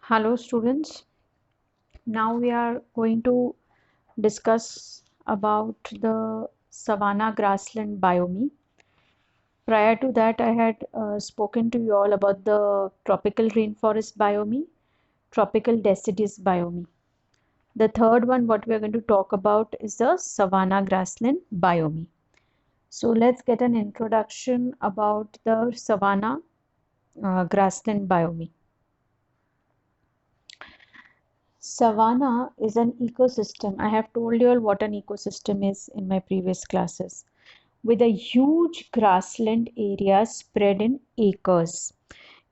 Hello students. Now we are going to discuss about the savanna grassland biome. Prior to that, I had spoken to you all about the tropical rainforest biome, tropical deciduous biome. The third one, what we are going to talk about is the savanna grassland biome. So let's get an introduction about the savanna grassland biome. Savanna is an ecosystem. I have told you all what an ecosystem is in my previous classes. With a huge grassland area spread in acres.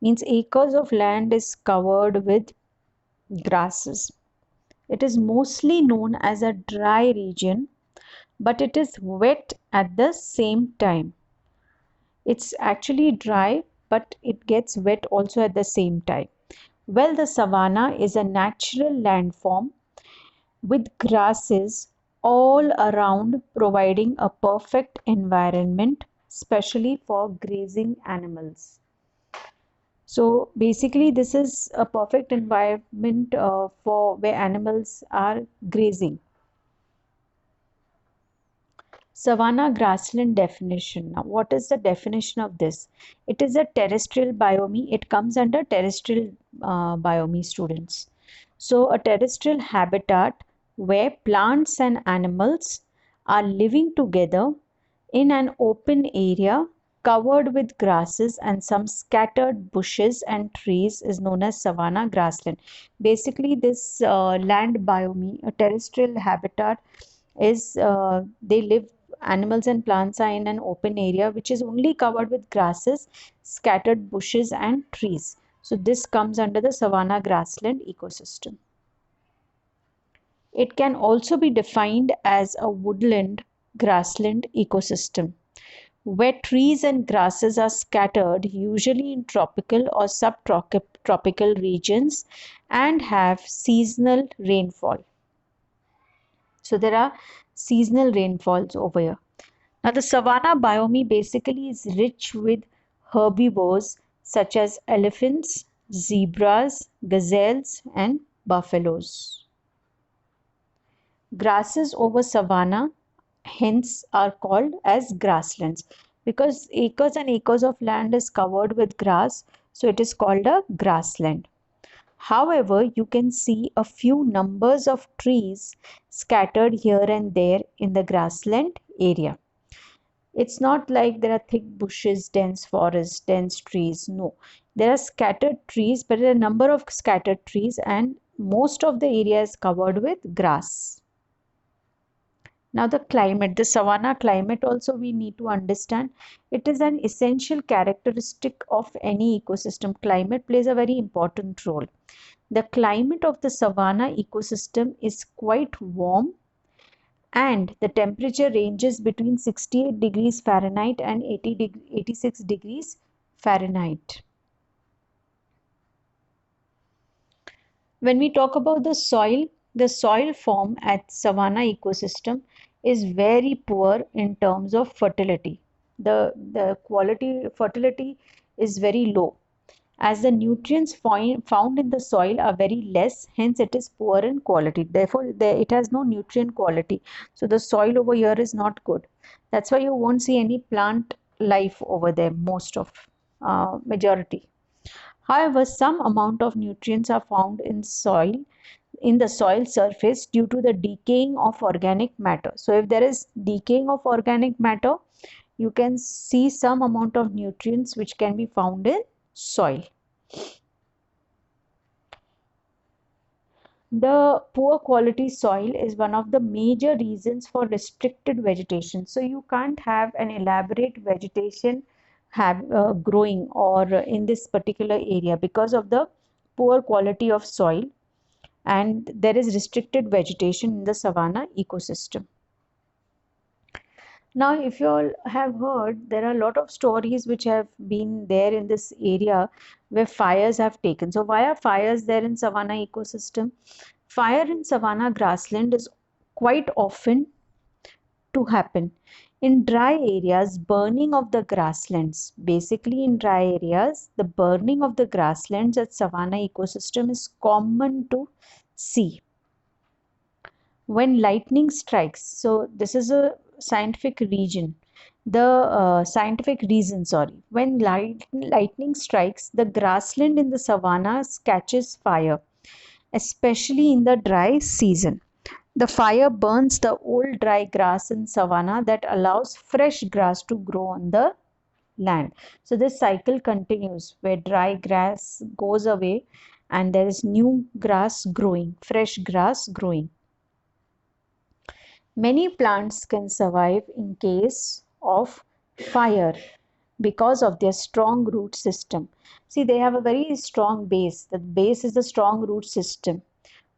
Means acres of land is covered with grasses. It is mostly known as a dry region, but it is wet at the same time. It's actually dry, but it gets wet also at the same time. Well, the savanna is a natural landform with grasses all around, providing a perfect environment, especially for grazing animals. So basically, this is a perfect environment for where animals are grazing. Savanna grassland definition. Now, what is the definition of this? It is a terrestrial biome. It comes under terrestrial biome, students. So, a terrestrial habitat where plants and animals are living together in an open area covered with grasses and some scattered bushes and trees is known as savanna grassland. Basically, this land biome, a terrestrial habitat, is they live animals and plants are in an open area which is only covered with grasses, scattered bushes and trees. So this comes under the savanna grassland ecosystem. It can also be defined as a woodland grassland ecosystem where trees and grasses are scattered, usually in tropical or subtropical regions, and have seasonal rainfall. So there are seasonal rainfalls over here. Now, the savanna biome basically is rich with herbivores such as elephants, zebras, gazelles, and buffaloes. Grasses over savanna hence are called as grasslands because acres and acres of land is covered with grass, so it is called a grassland. However, you can see a few numbers of trees scattered here and there in the grassland area. It's not like there are thick bushes, dense forests, dense trees. No, there are scattered trees, but there are a number of scattered trees, and most of the area is covered with grass. Now, the climate, the savanna climate, also we need to understand. It is an essential characteristic of any ecosystem. Climate plays a very important role. The climate of the savanna ecosystem is quite warm and the temperature ranges between 68 degrees Fahrenheit and 86 degrees Fahrenheit. When we talk about the soil form at savanna ecosystem is very poor in terms of fertility. The quality fertility is very low as the nutrients found in the soil are very less, hence it is poor in quality. Therefore, it has no nutrient quality. So the soil over here is not good. That's why you won't see any plant life over there, most of majority. However, some amount of nutrients are found in the soil surface due to the decaying of organic matter. So if there is decaying of organic matter, you can see some amount of nutrients which can be found in soil. The poor quality soil is one of the major reasons for restricted vegetation. So you can't have an elaborate vegetation growing or in this particular area because of the poor quality of soil, and there is restricted vegetation in the savanna ecosystem. Now, if you all have heard, there are a lot of stories which have been there in this area where fires have taken. So, why are fires there in savanna ecosystem? Fire in savanna grassland is quite often to happen. In dry areas, burning of the grasslands. Basically, in dry areas, the burning of the grasslands at savanna ecosystem is common to see. When lightning strikes, so this is a scientific region. The scientific reason, sorry. When lightning strikes, the grassland in the savannas catches fire, especially in the dry season. The fire burns the old dry grass in savanna that allows fresh grass to grow on the land. So this cycle continues where dry grass goes away and there is new grass growing, fresh grass growing. Many plants can survive in case of fire because of their strong root system. See, they have a very strong base. The base is the strong root system,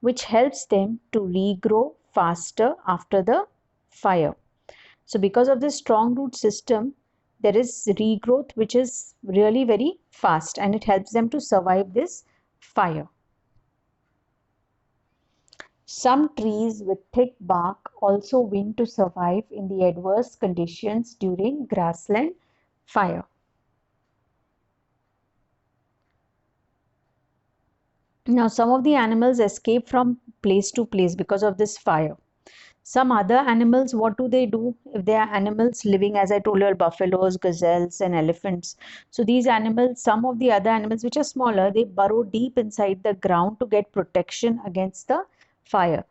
which helps them to regrow faster after the fire. So because of this strong root system, there is regrowth which is really very fast and it helps them to survive this fire. Some trees with thick bark also win to survive in the adverse conditions during grassland fire. Now, some of the animals escape from place to place because of this fire. Some other animals, what do? If they are animals living, as I told you, buffaloes, gazelles, and elephants. So these animals, some of the other animals which are smaller, they burrow deep inside the ground to get protection against the fire.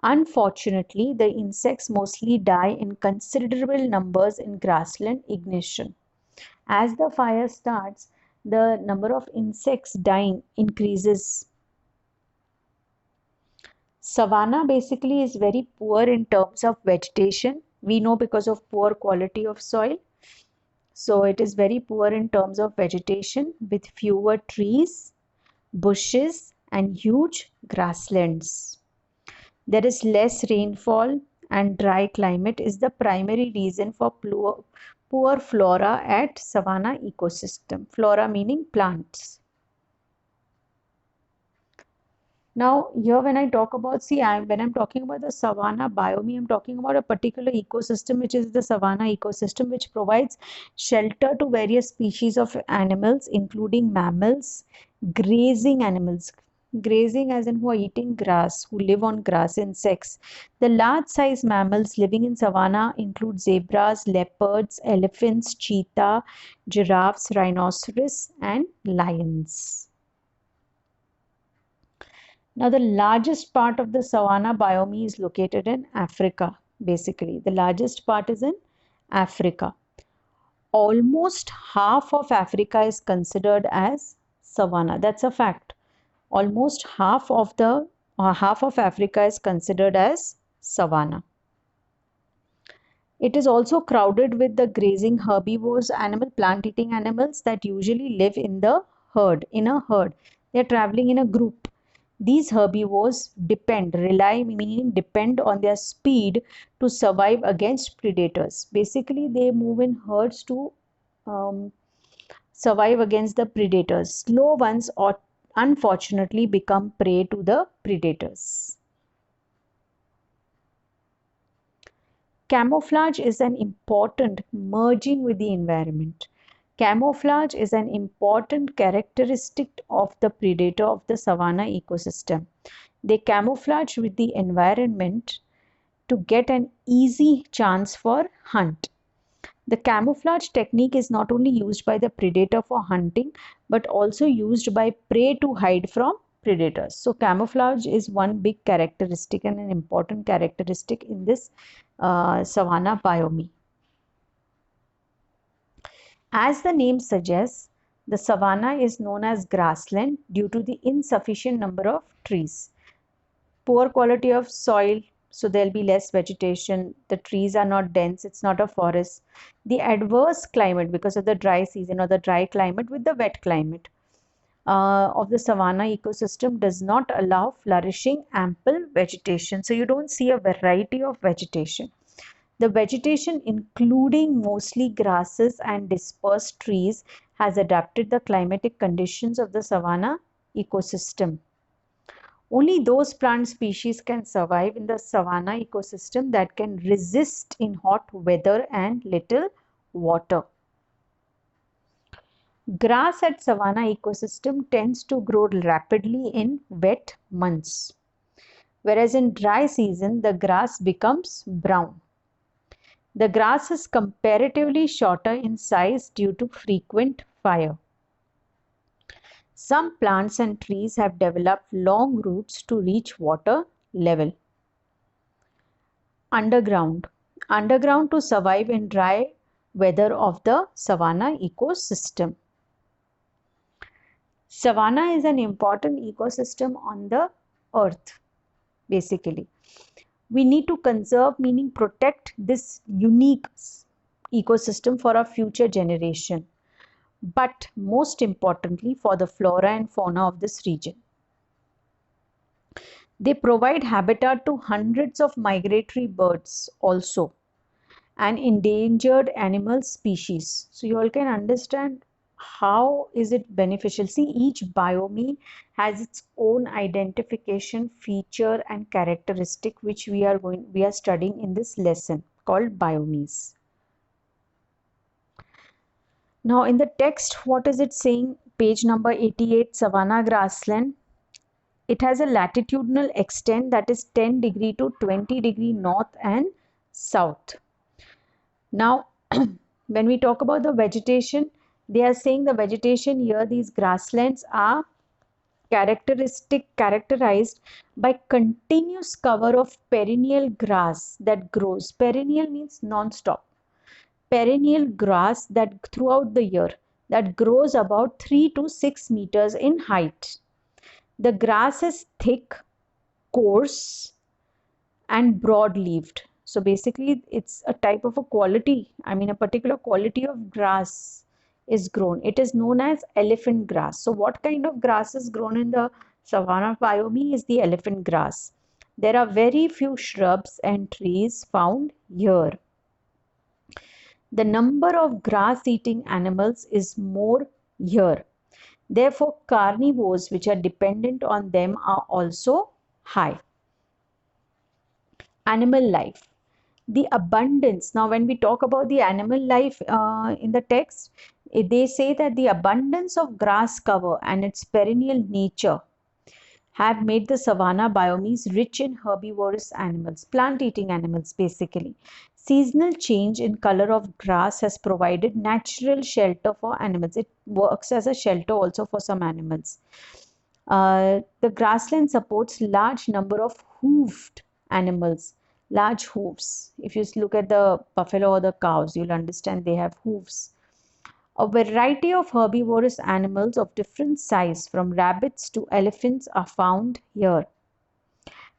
Unfortunately, the insects mostly die in considerable numbers in grassland ignition. As the fire starts, the number of insects dying increases. Savanna basically is very poor in terms of vegetation. We know because of poor quality of soil. So it is very poor in terms of vegetation with fewer trees, bushes, and huge grasslands. There is less rainfall and dry climate is the primary reason for poor flora at savanna ecosystem. Flora meaning plants. Now, here when I talk about, when I'm talking about the savanna biome, I'm talking about a particular ecosystem, which is the savanna ecosystem, which provides shelter to various species of animals, including mammals, grazing animals, grazing as in who are eating grass, who live on grass, insects. The large size mammals living in savanna include zebras, leopards, elephants, cheetah, giraffes, rhinoceros, and lions. Now, the largest part of the savanna biome is located in Africa. Basically, the largest part is in Africa. Almost half of Africa is considered as savanna. That's a fact. Almost half of Africa is considered as savanna. It is also crowded with the grazing herbivores, plant-eating animals that usually live in a herd. They are traveling in a group. These herbivores depend on their speed to survive against predators. Basically, they move in herds to survive against the predators. Slow ones unfortunately become prey to the predators. Camouflage is an important merging with the environment. Camouflage is an important characteristic of the predator of the savanna ecosystem. They camouflage with the environment to get an easy chance for hunt. The camouflage technique is not only used by the predator for hunting, but also used by prey to hide from predators. So camouflage is one big characteristic and an important characteristic in this savanna biome. As the name suggests, the savanna is known as grassland due to the insufficient number of trees. Poor quality of soil, so there'll be less vegetation. The trees are not dense, it's not a forest. The adverse climate because of the dry season or the dry climate with the wet climate of the savanna ecosystem does not allow flourishing ample vegetation. So you don't see a variety of vegetation. The vegetation, including mostly grasses and dispersed trees, has adapted the climatic conditions of the savanna ecosystem. Only those plant species can survive in the savanna ecosystem that can resist in hot weather and little water. Grass at savanna ecosystem tends to grow rapidly in wet months, whereas in dry season the grass becomes brown. The grass is comparatively shorter in size due to frequent fire. Some plants and trees have developed long roots to reach water level. Underground. Underground to survive in dry weather of the savanna ecosystem. Savanna is an important ecosystem on the earth, basically. We need to conserve, meaning protect this unique ecosystem for our future generation, but most importantly for the flora and fauna of this region. They provide habitat to hundreds of migratory birds also and endangered animal species. So you all can understand how is it beneficial. See, each biome has its own identification feature and characteristic which we are studying in this lesson called biomes. Now in the text, what is it saying? Page number 88, savanna grassland. It has a latitudinal extent that is 10 degree to 20 degree north and south. Now, when we talk about the vegetation, they are saying the vegetation here, these grasslands are characterized by continuous cover of perennial grass that grows. Perennial means non-stop. Perennial grass that throughout the year that grows about 3 to 6 meters in height. The grass is thick, coarse, and broad-leaved. So basically, it's a type of a quality, a particular quality of grass is grown. It is known as elephant grass. So what kind of grass is grown in the savanna biome is the elephant grass. There are very few shrubs and trees found here. The number of grass-eating animals is more here. Therefore, carnivores which are dependent on them are also high. Animal life. The abundance. Now, when we talk about the animal life in the text, they say that the abundance of grass cover and its perennial nature have made the savanna biomes rich in herbivorous animals, plant-eating animals basically. Seasonal change in color of grass has provided natural shelter for animals. It works as a shelter also for some animals. The grassland supports large number of hoofed animals, large hooves. If you look at the buffalo or the cows, you'll understand they have hooves. A variety of herbivorous animals of different size, from rabbits to elephants, are found here.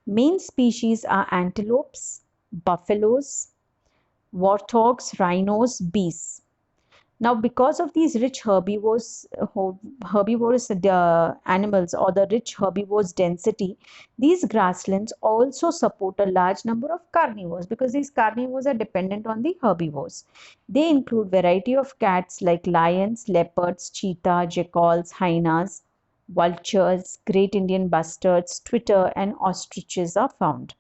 Main species are antelopes, buffaloes, warthogs, rhinos, beasts. Now, because of these rich herbivorous animals or the rich herbivorous density, these grasslands also support a large number of carnivores because these carnivores are dependent on the herbivores. They include variety of cats like lions, leopards, cheetah, jackals, hyenas, vultures, great Indian bustards, twitter, and ostriches are found.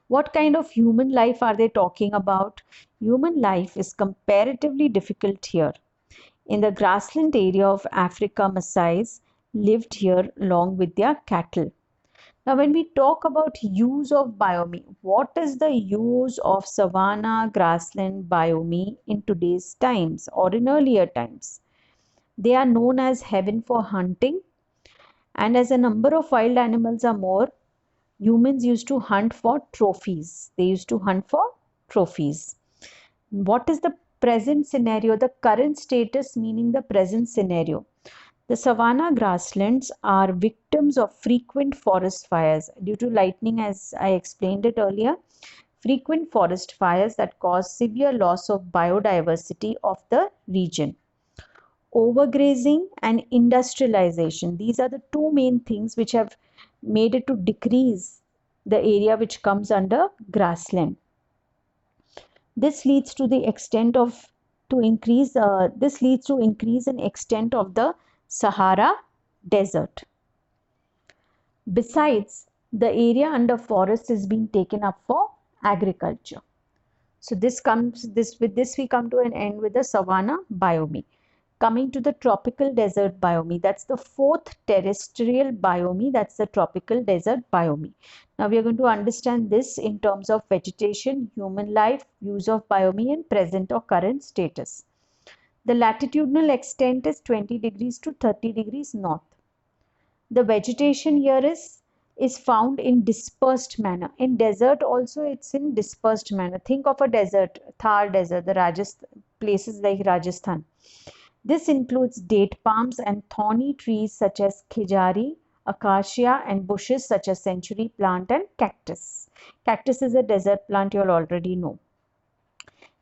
What kind of human life are they talking about? Human life is comparatively difficult here. In the grassland area of Africa, Maasais lived here along with their cattle. Now, when we talk about use of biome, what is the use of savanna grassland biome in today's times or in earlier times? They are known as heaven for hunting, and as a number of wild animals are more, humans used to hunt for trophies. They used to hunt for trophies. What is the present scenario? The current status meaning the present scenario. The savanna grasslands are victims of frequent forest fires due to lightning, as I explained it earlier. Frequent forest fires that cause severe loss of biodiversity of the region. Overgrazing and industrialization. These are the two main things which have made it to decrease the area which comes under grassland. This leads to the extent of increase in extent of the Sahara Desert. Besides, the area under forest is being taken up for agriculture. So with this we come to an end with the savanna biome. Coming to the tropical desert biome, that's the fourth terrestrial biome, that's the tropical desert biome. Now we are going to understand this in terms of vegetation, human life, use of biome and present or current status. The latitudinal extent is 20 degrees to 30 degrees north. The vegetation here is found in dispersed manner. In desert also it's in dispersed manner. Think of a desert, Thar desert, the Rajasthan, places like Rajasthan. This includes date palms and thorny trees such as khijari, acacia, and bushes such as century plant and cactus. Cactus is a desert plant, you'll already know.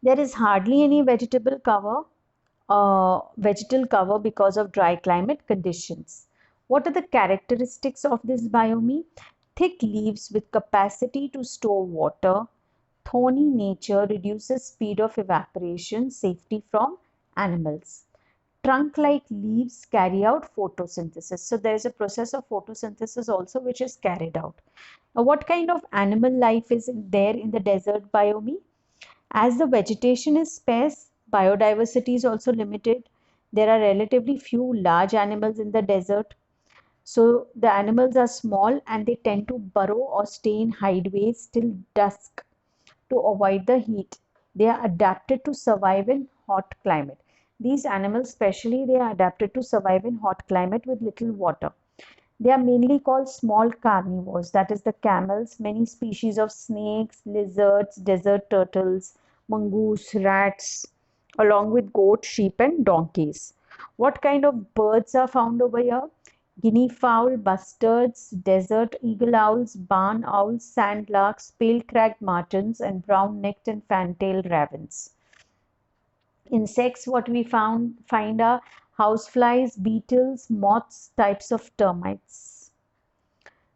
There is hardly any vegetal cover because of dry climate conditions. What are the characteristics of this biome? Thick leaves with capacity to store water. Thorny nature reduces speed of evaporation, safety from animals. Trunk-like leaves carry out photosynthesis. So there is a process of photosynthesis also which is carried out. Now, what kind of animal life is there in the desert biome? As the vegetation is sparse, biodiversity is also limited. There are relatively few large animals in the desert. So the animals are small and they tend to burrow or stay in hideaways till dusk to avoid the heat. They are adapted to survive in hot climate. These animals especially, they are adapted to survive in hot climate with little water. They are mainly called small carnivores, that is the camels, many species of snakes, lizards, desert turtles, mongoose, rats, along with goat, sheep and donkeys. What kind of birds are found over here? Guinea fowl, bustards, desert eagle owls, barn owls, sandlarks, pale-cracked martins and brown-necked and fan-tailed ravens. Insects, what we find are houseflies, beetles, moths, types of termites.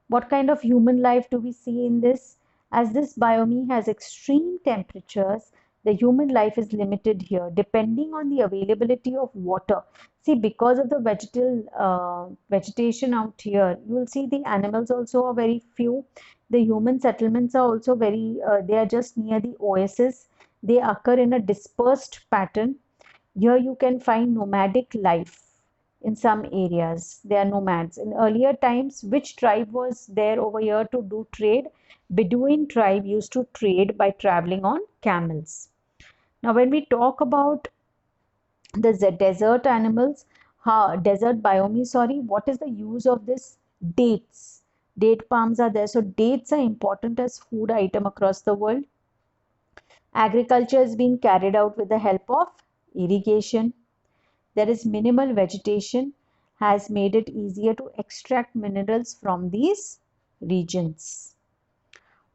What kind of human life do we see in this? As this biome has extreme temperatures, the human life is limited here depending on the availability of water. See, because of the vegetation out here, you will see the animals also are very few. The human settlements are also they are just near the oasis. They occur in a dispersed pattern. Here you can find nomadic life in some areas. They are nomads. In earlier times, which tribe was there over here to do trade? Bedouin tribe used to trade by traveling on camels. Now, when we talk about the desert animals, desert biome, sorry, what is the use of this? Dates. Date palms are there. So, dates are important as food item across the world. Agriculture is being carried out with the help of irrigation. There is minimal vegetation, has made it easier to extract minerals from these regions.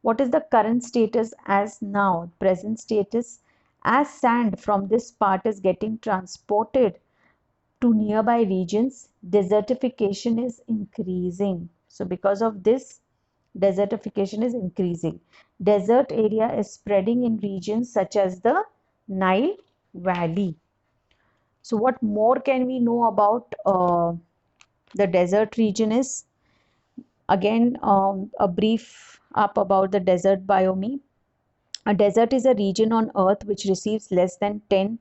What is the current status as now? Present status, as sand from this part is getting transported to nearby regions, desertification is increasing. So because of this, desertification is increasing. Desert area is spreading in regions such as the Nile Valley. So what more can we know about the desert region is? Again, a brief up about the desert biome. A desert is a region on earth which receives less than 10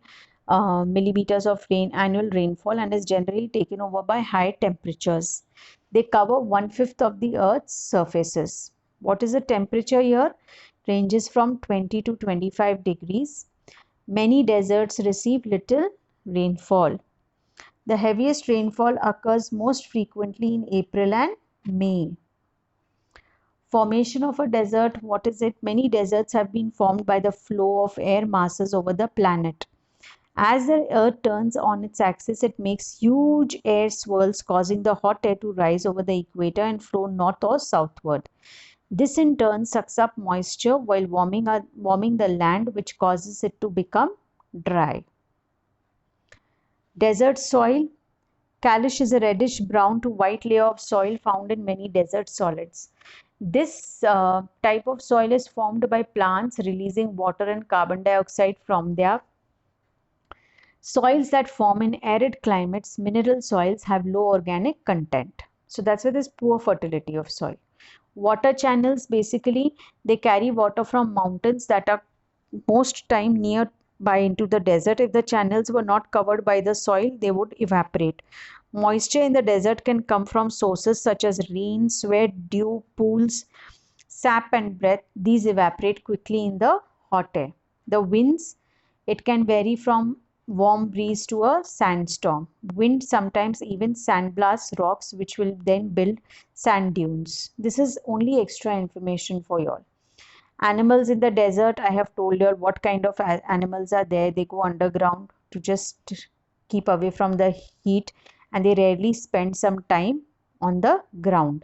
millimeters of annual rainfall and is generally taken over by high temperatures. They cover 1/5 of the earth's surfaces. What is the temperature here? Ranges from 20 to 25 degrees. Many deserts receive little rainfall. The heaviest rainfall occurs most frequently in April and May. Formation of a desert, what is it? Many deserts have been formed by the flow of air masses over the planet. As the earth turns on its axis, it makes huge air swirls, causing the hot air to rise over the equator and flow north or southward. This in turn sucks up moisture while warming the land, which causes it to become dry. Desert soil. Caliche is a reddish brown to white layer of soil found in many desert solids. This type of soil is formed by plants releasing water and carbon dioxide from their soils that form in arid climates. Mineral soils have low organic content. So that's why there's poor fertility of soil. Water channels, basically they carry water from mountains that are most time nearby into the desert. If the channels were not covered by the soil, they would evaporate. Moisture in the desert can come from sources such as rain, sweat, dew, pools, sap and breath. These evaporate quickly in the hot air. The winds, it can vary from warm breeze to a sandstorm. Wind sometimes even sandblasts rocks, which will then build sand dunes. This is only extra information for you all. Animals in the desert, I have told you what kind of animals are there. They go underground to just keep away from the heat, and they rarely spend some time on the ground.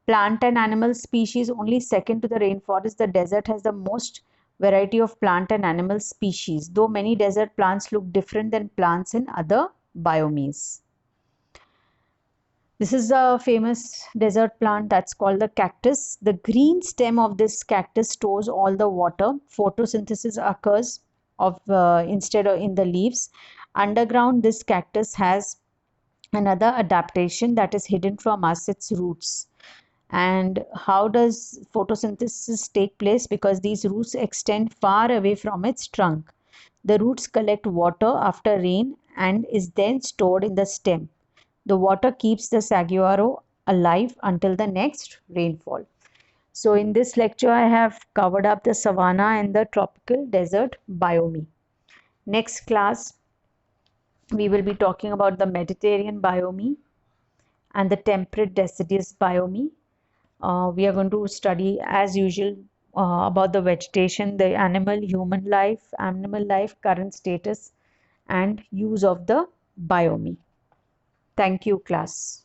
Plant and animal species, only second to the rainforest, the desert has the most variety of plant and animal species, though many desert plants look different than plants in other biomes. This is a famous desert plant that's called the cactus. The green stem of this cactus stores all the water. Photosynthesis occurs instead of in the leaves. Underground, this cactus has another adaptation that is hidden from us, its roots. And how does photosynthesis take place? Because these roots extend far away from its trunk. The roots collect water after rain and is then stored in the stem. The water keeps the saguaro alive until the next rainfall. So in this lecture, I have covered up the savanna and the tropical desert biome. Next class, we will be talking about the Mediterranean biome and the temperate deciduous biome. We are going to study as usual about the vegetation, the animal life, current status and use of the biome. Thank you, class.